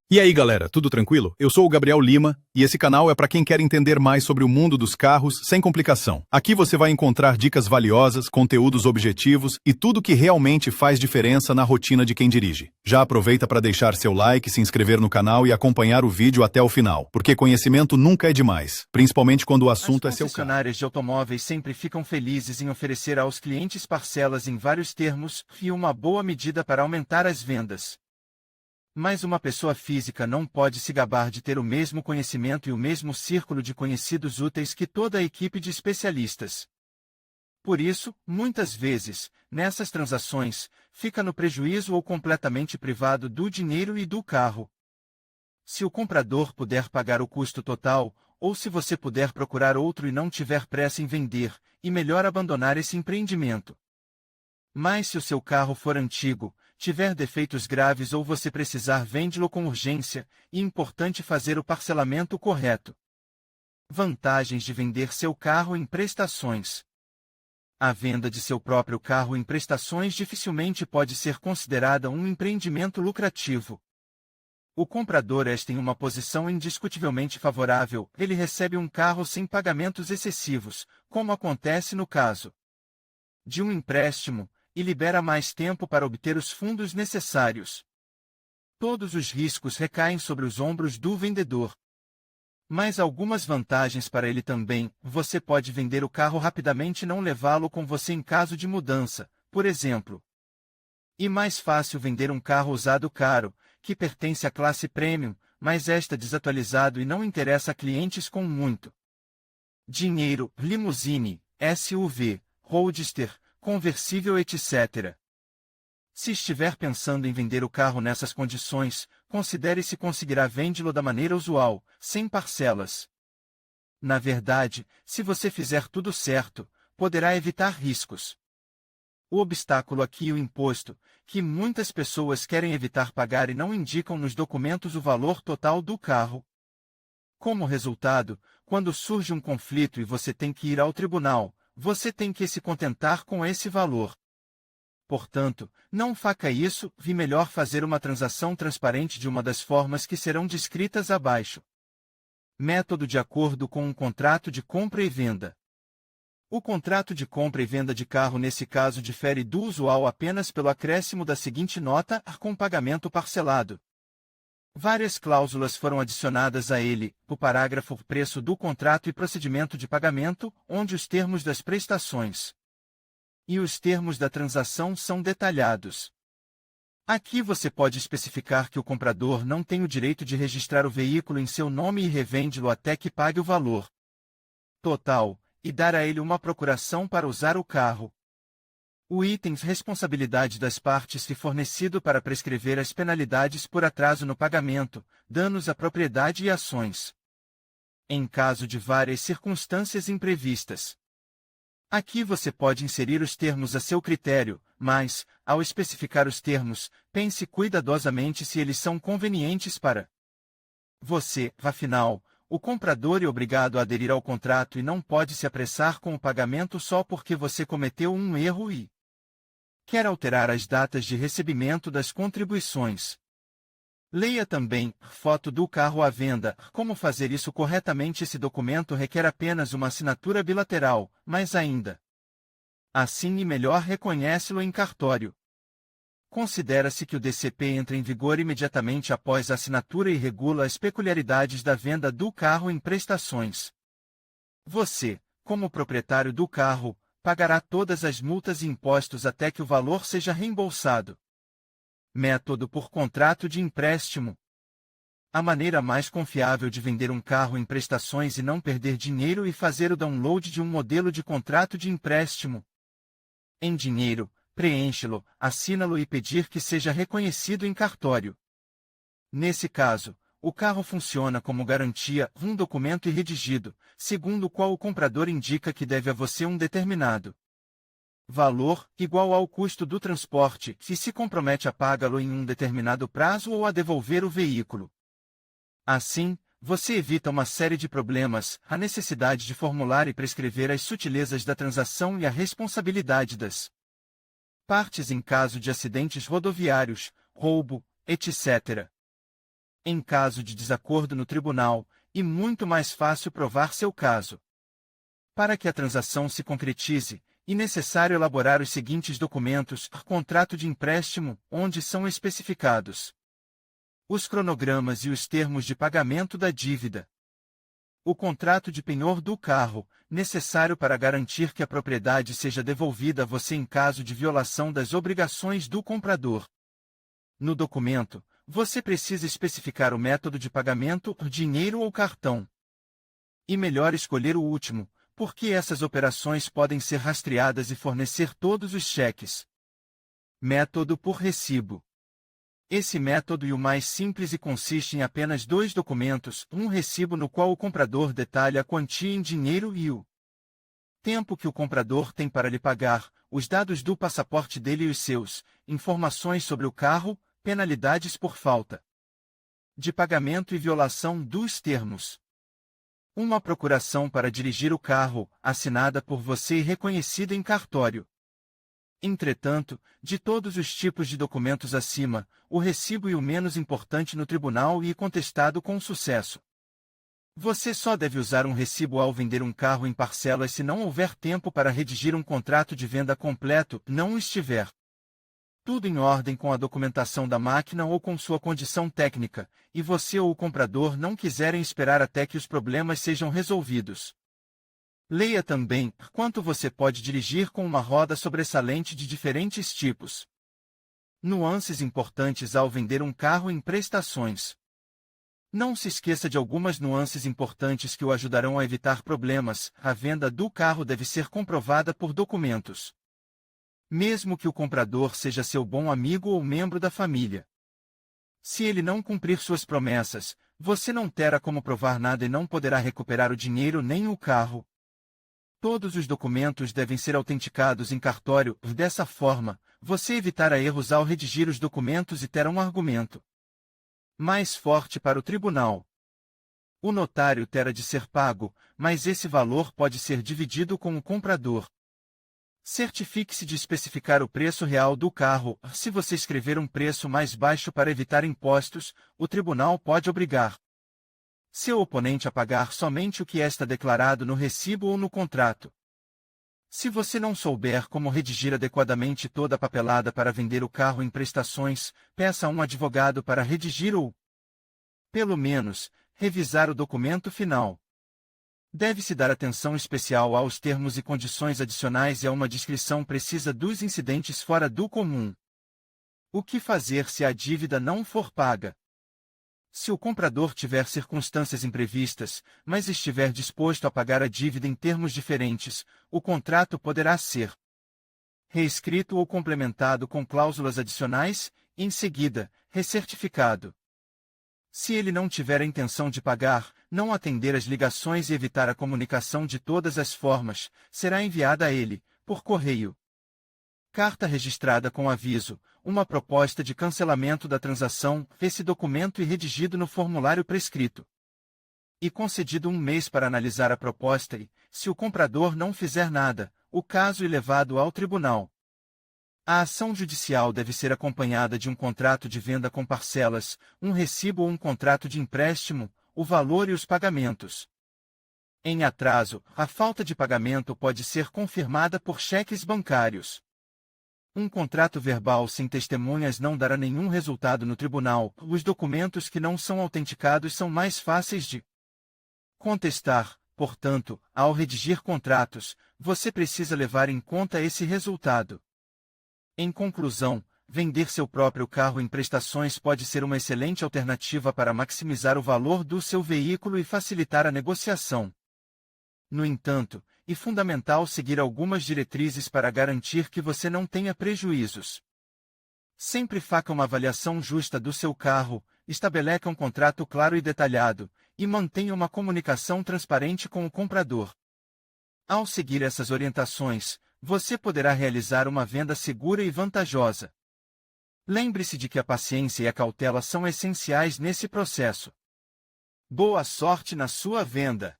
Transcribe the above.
E aí, galera, tudo tranquilo? Eu sou o Gabriel Lima e esse canal é para quem quer entender mais sobre o mundo dos carros sem complicação. Aqui você vai encontrar dicas valiosas, conteúdos objetivos e tudo que realmente faz diferença na rotina de quem dirige. Já aproveita para deixar seu like, se inscrever no canal e acompanhar o vídeo até o final, porque conhecimento nunca é demais, principalmente quando o assunto é seu carro. As concessionárias de automóveis sempre ficam felizes em oferecer aos clientes parcelas em vários termos e uma boa medida para aumentar as vendas. Mas uma pessoa física não pode se gabar de ter o mesmo conhecimento e o mesmo círculo de conhecidos úteis que toda a equipe de especialistas. Por isso, muitas vezes, nessas transações, fica no prejuízo ou completamente privado do dinheiro e do carro. Se o comprador puder pagar o custo total, ou se você puder procurar outro e não tiver pressa em vender, e melhor abandonar esse empreendimento. Mas se o seu carro for antigo, tiver defeitos graves ou você precisar vende-lo com urgência, é importante fazer o parcelamento correto. Vantagens de vender seu carro em prestações. A venda de seu próprio carro em prestações dificilmente pode ser considerada um empreendimento lucrativo. O comprador está em uma posição indiscutivelmente favorável, ele recebe um carro sem pagamentos excessivos, como acontece no caso de um empréstimo, e libera mais tempo para obter os fundos necessários. Todos os riscos recaem sobre os ombros do vendedor. Mas algumas vantagens para ele também: você pode vender o carro rapidamente e não levá-lo com você em caso de mudança, por exemplo. E mais fácil vender um carro usado caro, que pertence à classe premium, mas está desatualizado e não interessa a clientes com muito dinheiro, limusine, SUV, roadster, conversível, etc. Se estiver pensando em vender o carro nessas condições, considere se conseguirá vendê-lo da maneira usual, sem parcelas. Na verdade, se você fizer tudo certo, poderá evitar riscos. O obstáculo aqui é o imposto, que muitas pessoas querem evitar pagar e não indicam nos documentos o valor total do carro. Como resultado, quando surge um conflito e você tem que ir ao tribunal, você tem que se contentar com esse valor. Portanto, não faça isso, e melhor fazer uma transação transparente de uma das formas que serão descritas abaixo. Método de acordo com um contrato de compra e venda. O contrato de compra e venda de carro nesse caso difere do usual apenas pelo acréscimo da seguinte nota com pagamento parcelado. Várias cláusulas foram adicionadas a ele, o parágrafo preço do contrato e procedimento de pagamento, onde os termos das prestações e os termos da transação são detalhados. Aqui você pode especificar que o comprador não tem o direito de registrar o veículo em seu nome e revende-lo até que pague o valor total, e dar a ele uma procuração para usar o carro. O item responsabilidade das partes se fornecido para prescrever as penalidades por atraso no pagamento, danos à propriedade e ações. Em caso de várias circunstâncias imprevistas. Aqui você pode inserir os termos a seu critério, mas, ao especificar os termos, pense cuidadosamente se eles são convenientes para você. Afinal, o comprador é obrigado a aderir ao contrato e não pode se apressar com o pagamento só porque você cometeu um erro e quer alterar as datas de recebimento das contribuições. Leia também foto do carro à venda. Como fazer isso corretamente? Esse documento requer apenas uma assinatura bilateral, mas ainda assim melhor reconhece-lo em cartório. Considera-se que o DCP entra em vigor imediatamente após a assinatura e regula as peculiaridades da venda do carro em prestações. Você, como proprietário do carro, pagará todas as multas e impostos até que o valor seja reembolsado. Método por contrato de empréstimo. A maneira mais confiável de vender um carro em prestações e não perder dinheiro é fazer o download de um modelo de contrato de empréstimo em dinheiro, preenche-lo, assina-lo e pedir que seja reconhecido em cartório. Nesse caso, o carro funciona como garantia, um documento redigido, segundo o qual o comprador indica que deve a você um determinado valor, igual ao custo do transporte, e se compromete a pagá-lo em um determinado prazo ou a devolver o veículo. Assim, você evita uma série de problemas, a necessidade de formular e prescrever as sutilezas da transação e a responsabilidade das partes em caso de acidentes rodoviários, roubo, etc. em caso de desacordo no tribunal, e muito mais fácil provar seu caso. Para que a transação se concretize, é necessário elaborar os seguintes documentos: contrato de empréstimo, onde são especificados os cronogramas e os termos de pagamento da dívida. O contrato de penhor do carro, necessário para garantir que a propriedade seja devolvida a você em caso de violação das obrigações do comprador. No documento, você precisa especificar o método de pagamento, dinheiro ou cartão. E melhor escolher o último, porque essas operações podem ser rastreadas e fornecer todos os cheques. Método por recibo. Esse método é o mais simples e consiste em apenas 2 documentos, um recibo no qual o comprador detalha a quantia em dinheiro e o tempo que o comprador tem para lhe pagar, os dados do passaporte dele e os seus, informações sobre o carro, penalidades por falta de pagamento e violação dos termos. Uma procuração para dirigir o carro, assinada por você e reconhecida em cartório. Entretanto, de todos os tipos de documentos acima, o recibo é o menos importante no tribunal e contestado com sucesso. Você só deve usar um recibo ao vender um carro em parcelas se não houver tempo para redigir um contrato de venda completo, não estiver tudo em ordem com a documentação da máquina ou com sua condição técnica, e você ou o comprador não quiserem esperar até que os problemas sejam resolvidos. Leia também quanto você pode dirigir com uma roda sobressalente de diferentes tipos. Nuances importantes ao vender um carro em prestações. Não se esqueça de algumas nuances importantes que o ajudarão a evitar problemas. A venda do carro deve ser comprovada por documentos, mesmo que o comprador seja seu bom amigo ou membro da família. Se ele não cumprir suas promessas, você não terá como provar nada e não poderá recuperar o dinheiro nem o carro. Todos os documentos devem ser autenticados em cartório. Dessa forma, você evitará erros ao redigir os documentos e terá um argumento mais forte para o tribunal. O notário terá de ser pago, mas esse valor pode ser dividido com o comprador. Certifique-se de especificar o preço real do carro. Se você escrever um preço mais baixo para evitar impostos, o tribunal pode obrigar seu oponente a pagar somente o que está declarado no recibo ou no contrato. Se você não souber como redigir adequadamente toda a papelada para vender o carro em prestações, peça a um advogado para redigir ou, pelo menos, revisar o documento final. Deve-se dar atenção especial aos termos e condições adicionais e a uma descrição precisa dos incidentes fora do comum. O que fazer se a dívida não for paga? Se o comprador tiver circunstâncias imprevistas, mas estiver disposto a pagar a dívida em termos diferentes, o contrato poderá ser reescrito ou complementado com cláusulas adicionais, e em seguida, recertificado. Se ele não tiver a intenção de pagar, não atender às ligações e evitar a comunicação de todas as formas, será enviada a ele, por correio, carta registrada com aviso, uma proposta de cancelamento da transação, esse documento e redigido no formulário prescrito. E concedido 1 mês para analisar a proposta e, se o comprador não fizer nada, o caso é levado ao tribunal. A ação judicial deve ser acompanhada de um contrato de venda com parcelas, um recibo ou um contrato de empréstimo, o valor e os pagamentos. Em atraso, a falta de pagamento pode ser confirmada por cheques bancários. Um contrato verbal sem testemunhas não dará nenhum resultado no tribunal. Os documentos que não são autenticados são mais fáceis de contestar. Portanto, ao redigir contratos, você precisa levar em conta esse resultado. Em conclusão, vender seu próprio carro em prestações pode ser uma excelente alternativa para maximizar o valor do seu veículo e facilitar a negociação. No entanto, é fundamental seguir algumas diretrizes para garantir que você não tenha prejuízos. Sempre faça uma avaliação justa do seu carro, estabeleça um contrato claro e detalhado, e mantenha uma comunicação transparente com o comprador. Ao seguir essas orientações, você poderá realizar uma venda segura e vantajosa. Lembre-se de que a paciência e a cautela são essenciais nesse processo. Boa sorte na sua venda!